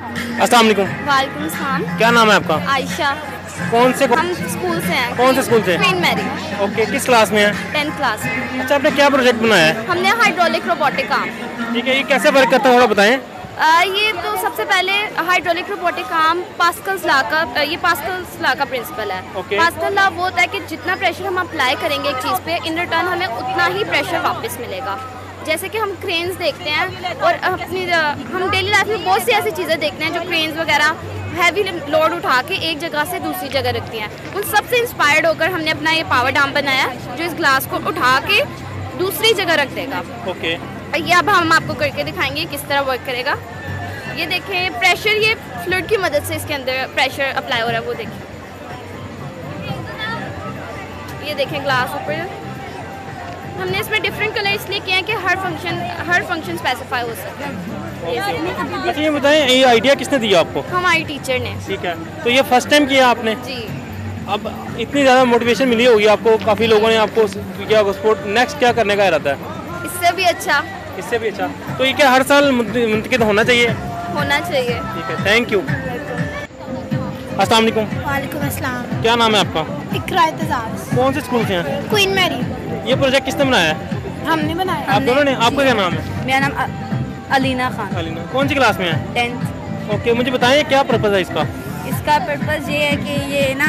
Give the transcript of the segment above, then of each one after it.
अस्सलाम वालेकुम। वालेकुम सलाम। क्या नाम है आपका? आयशा। कौन से हम स्कूल से हैं। कौन से स्कूल से? Queen Mary. ओके, किस क्लास में है? 10th क्लास में। अच्छा, आपने क्या प्रोजेक्ट बनाया है? हमने हाइड्रोलिक रोबोटिक आर्म। ठीक है, ये कैसे वर्क करता है थोड़ा बताएं। ये तो सबसे पहले hydraulic robotic arm Pascal's law का ये पास्कल्स लॉ का प्रिंसिपल है। पास्कल लॉ वो होता है कि जितना प्रेशर हम अप्लाई करेंगे एक चीज़ पे, इन रिटर्न हमें उतना ही प्रेशर वापस मिलेगा। जैसे कि हम क्रेन्स देखते हैं और हम डेली लाइफ में बहुत सी ऐसी चीज़ें देखते हैं जो क्रेन्स वगैरह हैवी लोड उठा के एक जगह से दूसरी जगह रखती हैं। उन सब से इंस्पायर्ड होकर हमने अपना ये पावर डैम बनाया जो इस ग्लास को उठा के दूसरी जगह रख देगा। ओके, ये अब हम आपको करके दिखाएंगे किस तरह वर्क करेगा। ये देखें, प्रेशर ये फ्लूइड की मदद से इसके अंदर प्रेशर अप्लाई हो रहा है, वो देखें। ये देखें ग्लास ऊपर। हमने इसमें डिफरेंट कलर इसलिए किए हैं कि हर फंक्शन स्पेसिफाई हो सके। अच्छा, ये बताएं, ये आइडिया किसने दिया आपको? हमारी टीचर ने। ठीक है, तो ये फर्स्ट टाइम किया आपने? जी। अब इतनी ज़्यादा मोटिवेशन मिली होगी आपको, काफ़ी लोगों ने आपको क्या स्पोर्ट नेक्स्ट क्या करने का इरादा है? इससे भी अच्छा। इससे भी अच्छा। तो ये क्या हर साल मुंतकिद होना चाहिए? होना चाहिए। ठीक है, थैंक यू। अस्सलाम वालेकुम। वालेकुम अस्सलाम। क्या नाम है आपका? इकरा एतजाज। कौन से स्कूल से हैं? Queen Mary. ये प्रोजेक्ट किसने बनाया है? हमने बनाया। आप दोनों ने? आपका क्या नाम है? मेरा नाम अलीना खान। अलीना। कौन सी क्लास में है? 10th। ओके, मुझे बताएं क्या पर्पज़ है इसका? इसका पर्पज़ ये है कि ये ना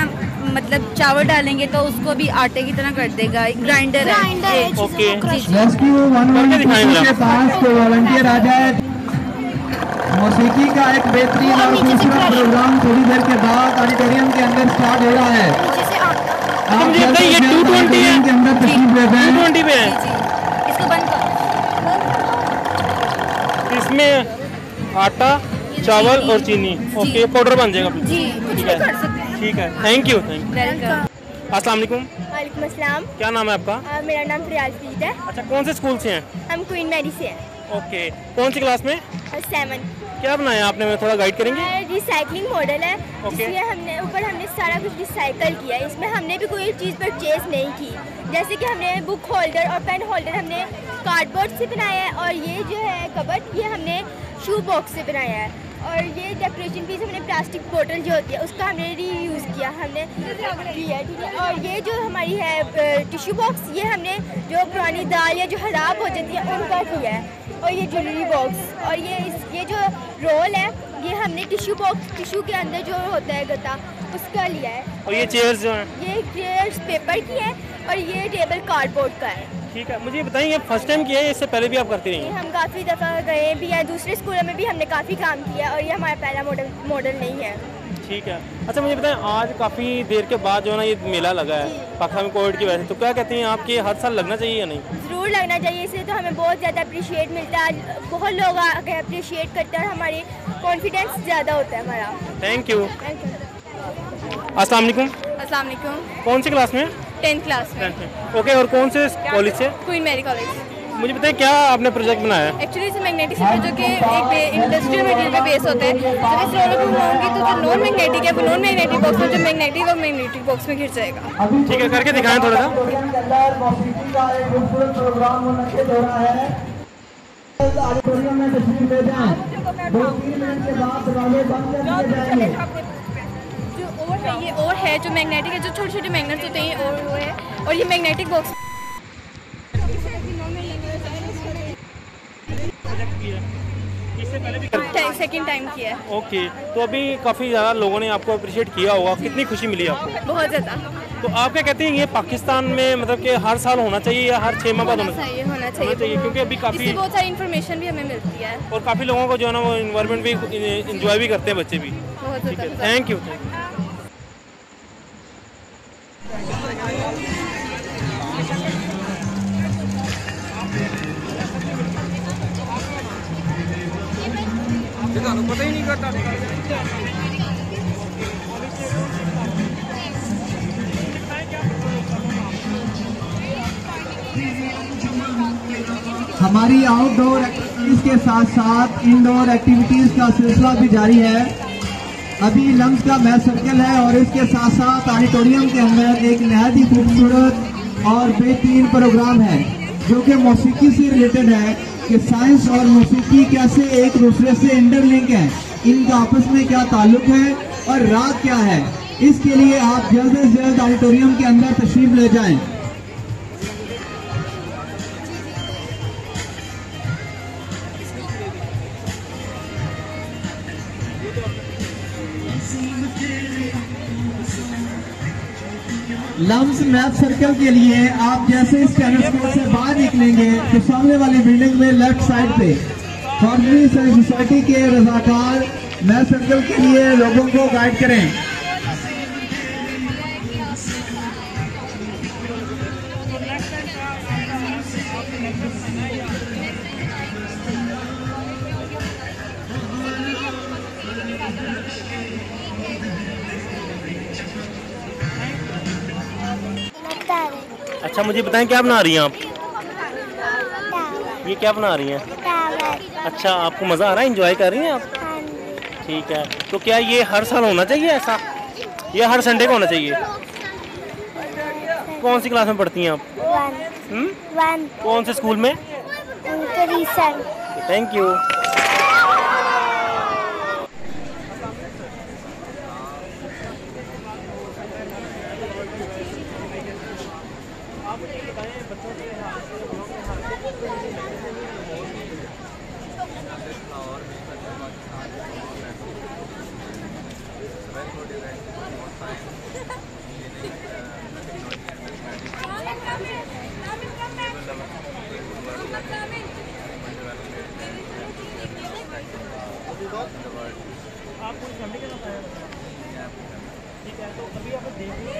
मतलब चावल डालेंगे तो उसको भी आटे की तरह कर देगा। ग्राइंडर है। ओके, रेस्क्यू 112 के पास कोई वॉलंटियर आ जाए। मौसीकी का एक बेहतरीन और खूबसूरत प्रोग्राम थोड़ी देर के बाद ऑडिटोरियम के अंदर स्टार्ट हो रहा है। आप मुझे बताइए, ये 220 है के अंदर तशरीफ ले जाएं। 220 पे है। इसको बंद करो। इसमें आटा, चावल और चीनी। ओके, पाउडर बन जाएगा। जी, कुछ भी कर सकते हैं। ठीक है, थैंक यू। वेलकम। अस्सलाम वालेकुम। वालेकुम अस्सलाम। क्या नाम है आपका? मेरा नाम प्रियाजप्रीत है। अच्छा, कौन से स्कूल से हैं? हम क्वीन मैरी से हैं। ओके, कौन सी क्लास में? 7। क्या बनाया आपने? मैं थोड़ा गाइड करेंगे? रिसाइकलिंग मॉडल है, जिसमें हमने सारा कुछ रिसाइकल किया है। इसमें हमने भी कोई चीज़ परचेज नहीं की। जैसे कि हमने बुक होल्डर और पेन होल्डर हमने कार्डबोर्ड से बनाया है, और ये जो है कबर्ड ये हमने शू बॉक्स से बनाया है, और ये डेकोरेशन पीस हमने प्लास्टिक बोतल जो होती है उसका हमने रीयूज़ किया किया, ठीक है। और ये जो हमारी है टिश्यू बॉक्स, ये हमने जो पुरानी दाल या जो खराब हो जाती है उनका किया है। और ये ज्वेलरी बॉक्स, और ये जो रोल है ये हमने टिश्यू के अंदर जो होता है गत्ता उसका लिया है। और ये चेयर्स जो हैं? ये चेयर्स पेपर की है, और ये टेबल कार्डबोर्ड का है। ठीक है, मुझे बताइए, ये फर्स्ट टाइम किया है, इससे पहले भी आप करती रही हैं? हम काफ़ी दफ़ा गए भी हैं, दूसरे स्कूलों में भी हमने काफ़ी काम किया, और ये हमारा पहला मॉडल नहीं है। ठीक है। अच्छा, मुझे बताएं, आज काफ़ी देर के बाद जो है ना ये मेला लगा है पाकिस्तान में कोविड की वजह से, तो क्या कहते हैं आपके हर साल लगना चाहिए या नहीं? ज़रूर लगना चाहिए, इससे तो हमें बहुत ज़्यादा अप्रिशिएट मिलता है। बहुत लोग आके अप्रिशिएट करते हैं और हमारी कॉन्फिडेंस ज़्यादा होता है हमारा। Thank you. अस्सलाम वालेकुम। अस्सलाम वालेकुम। कौन सी क्लास में? 10th क्लास में। ओके, और कौन से कॉलेज से? Queen Mary college. मुझे बताएं, क्या आपने प्रोजेक्ट बनाया है? एक्चुअली इसे मैग्नेटिक है जो कि एक इंडस्ट्रियल मटेरियल पे बेस होता है। जब इस रोलर को घुमाऊंगी तो जो नॉन मैग्नेटिक है वो नॉन मैग्नेटिक बॉक्स में, जो मैग्नेटिक और मैग्नेटिक बॉक्स में घिर जाएगा। ठीक है, करके दिखाएं थोड़ा सा। मौसीकी का एक खूबसूरत प्रोग्राम मुनक्किद हो रहा है। ऑडिटोरियम में तशरीफ ले जाएं। 2-3 मिनट के बाद दरवाजे बंद कर दिए जाएंगे। जो और है, ये और है जो मैग्नेटिक है, जो छोटे छोटे मैग्नेट्स होते हैं, और वो है। और ये मैग्नेटिक बॉक्स सेकंड टाइम किया है। ओके, तो अभी काफ़ी ज़्यादा लोगों ने आपको अप्रिशिएट किया होगा, कितनी खुशी मिली आपको? बहुत ज़्यादा। तो आप क्या कहते हैं, ये पाकिस्तान में मतलब कि हर साल होना चाहिए या हर 6 माह बाद होना चाहिए, क्योंकि अभी काफ़ी इससे बहुत सारी इन्फॉर्मेशन भी हमें मिलती है, और काफ़ी लोगों को जो है ना वो इन्वायरमेंट भी इंजॉय भी करते हैं बच्चे भी। बहुत ठीक है, ज़्यादा। Thank you. पता ही नहीं करता। हमारी आउटडोर एक्टिविटीज के साथ साथ इंडोर एक्टिविटीज का सिलसिला भी जारी है। अभी लम्स का मैथ सर्कल है, और इसके साथ साथ ऑडिटोरियम के अंदर एक नहायत ही खूबसूरत और बेहतरीन प्रोग्राम है जो कि मौसीकी से रिलेटेड है कि साइंस और मौसीकी कैसे एक दूसरे से इंटरलिंक है। इनका आपस में क्या ताल्लुक है और राग क्या है, इसके लिए आप जल्द से जल्द ऑडिटोरियम के अंदर तशरीफ ले जाएं। लम्स मैथ सर्कल के लिए आप जैसे इस टेनिस कोर्ट से बाहर निकलेंगे तो सामने वाली बिल्डिंग में लेफ्ट साइड पे फॉर्मली सोसाइटी के रजाकार मैथ सर्कल के लिए लोगों को गाइड करें। अच्छा मुझे बताएं क्या बना रही हैं आप? ये क्या बना रही हैं? अच्छा आपको मज़ा आ रहा है, एंजॉय कर रही हैं आप? ठीक है, तो क्या ये हर साल होना चाहिए ऐसा, या हर संडे को होना चाहिए? कौन सी क्लास में पढ़ती हैं आप? कौन से स्कूल में? Thank you. आपको फैमिली के साथ आया ठीक है, तो अभी आप देखना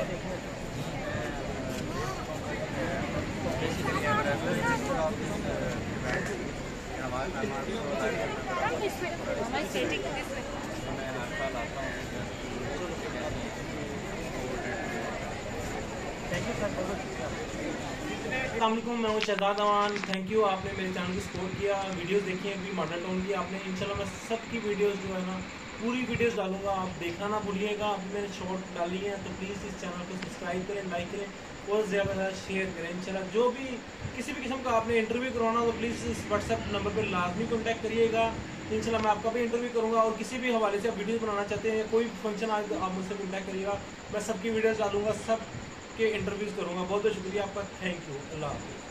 अस्सलामुअलैकुम, मैं हूं शहजाद अमान। थैंक यू, आपने मेरे चैनल को सपोर्ट किया, वीडियोस देखी हैं, भी मॉडल टोन की आपने। इंशाल्लाह मैं सबकी वीडियोस जो है ना पूरी वीडियोस डालूंगा, आप देखना ना भूलिएगा। अभी मैंने शॉर्ट डाली हैं तो प्लीज़ इस चैनल को सब्सक्राइब करें, लाइक करें और ज़्यादा शेयर करें। इंशाल्लाह जो भी किसी भी किस्म का आपने इंटरव्यू करवाना हो तो प्लीज़ इस व्हाट्सएप नंबर पर लाजमी कॉन्टैक्ट करिएगा। इंशाल्लाह मैं आपका भी इंटरव्यू करूँगा, और किसी भी हवाले से आप वीडियो बनाना चाहते हैं या कोई फंक्शन आज आप मुझसे कॉन्टैक्ट करिएगा, मैं सबकी वीडियोज़ डालूँगा, सब के इंटरव्यूज़ करूँगा। बहुत बहुत शुक्रिया आपका, थैंक यू, अल्लाह हाफ़िज़।